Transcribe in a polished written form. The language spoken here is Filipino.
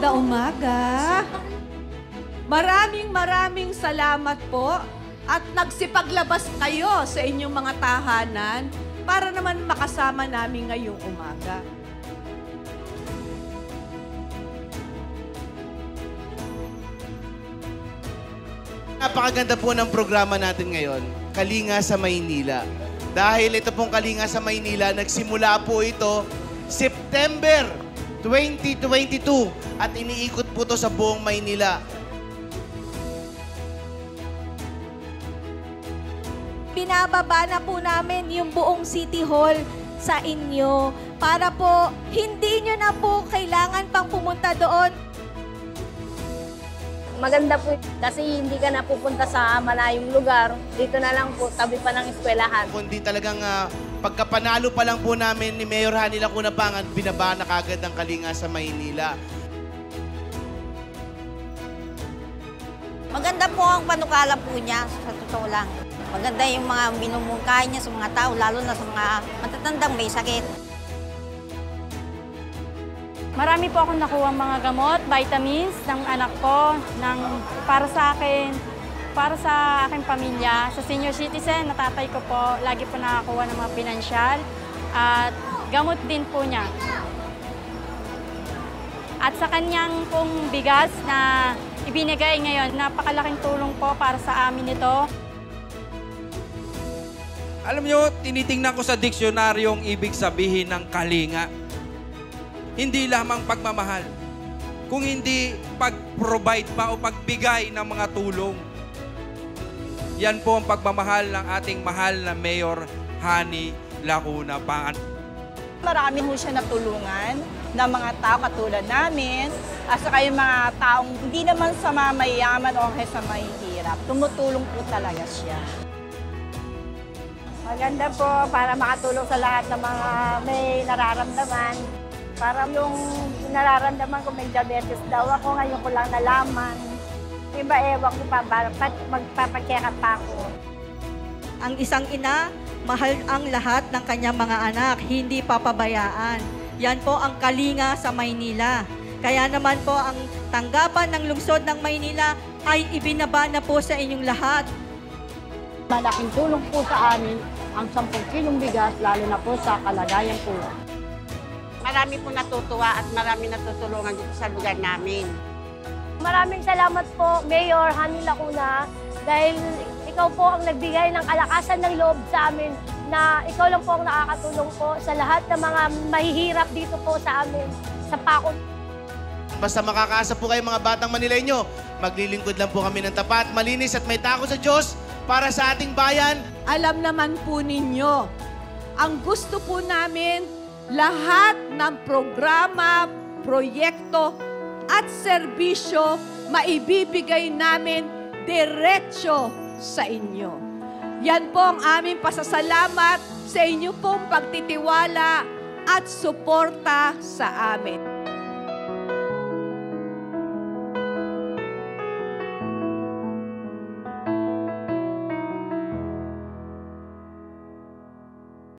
Maganda umaga. Maraming salamat po at nagsipaglabas kayo sa inyong mga tahanan para naman makasama namin ngayong umaga. Napakaganda po ng programa natin ngayon, Kalinga sa Maynila. Dahil ito pong Kalinga sa Maynila, nagsimula po ito September 2022 at iniikot po ito sa buong Maynila. Binababa na po namin yung buong City Hall sa inyo para po hindi nyo na po kailangan pang pumunta doon. Maganda po kasi hindi ka na pupunta sa malayong lugar. Dito na lang po, tabi pa ng eskwelahan. Kundi talagang pagkapanalo pa lang po namin ni Mayor Hani Lacuna Pangan, binaba na kagad ang Kalinga sa Maynila. Maganda po ang panukala po niya, sa totoo lang. Maganda yung mga minumungkahi niya sa mga tao, lalo na sa mga matatandang may sakit. Marami po akong nakuha mga gamot, vitamins ng anak ko, para sa akin, para sa aking pamilya. Sa senior citizen, natatay ko po, lagi po nakakuha ng mga pinansyal at gamot din po niya. At sa kanyang pong bigas na ibinigay ngayon, napakalaking tulong po para sa amin ito. Alam nyo, tinitingnan ko sa diksyonaryo ang ibig sabihin ng kalinga. Hindi lamang pagmamahal, kung hindi pag-provide pa o pagbigay ng mga tulong. Yan po ang pagmamahal ng ating mahal na Mayor Hani Lacuna Pangan. Marami po siya natulungan ng mga tao katulad namin at saka yung mga taong hindi naman sa mayayaman o sa mahihirap. Tumutulong po talaga siya. Maganda po para makatulong sa lahat ng mga may nararamdaman. Para yung nararamdaman ko may diabetes daw ako, ngayon ko lang nalaman. Iba ewan ko pa, magpapacheck up pa ako. Ang isang ina, mahal ang lahat ng kanyang mga anak, hindi papabayaan. Yan po ang Kalinga sa Maynila. Kaya naman po ang tanggapan ng lungsod ng Maynila ay ibinaba na po sa inyong lahat. Malaking tulong po sa amin ang 10 kilong bigas, lalo na po sa kalagayan po. Marami po natutuwa at marami natutulungan dito sa lugar namin. Maraming salamat po, Mayor Hani Lacuna, dahil ikaw po ang nagbigay ng kalakasan ng loob sa amin na ikaw lang po ang nakakatulong po sa lahat ng mga mahihirap dito po sa amin, sa Pacon. Basta makakaasa po kayo mga batang Manileño, maglilingkod lang po kami ng tapat, malinis at may takot sa Diyos para sa ating bayan. Alam naman po ninyo, ang gusto po namin, lahat ng programa, proyekto at serbisyo maibibigay namin diretso sa inyo. Yan po ang aming pasasalamat sa inyo pong pagtitiwala at suporta sa amin.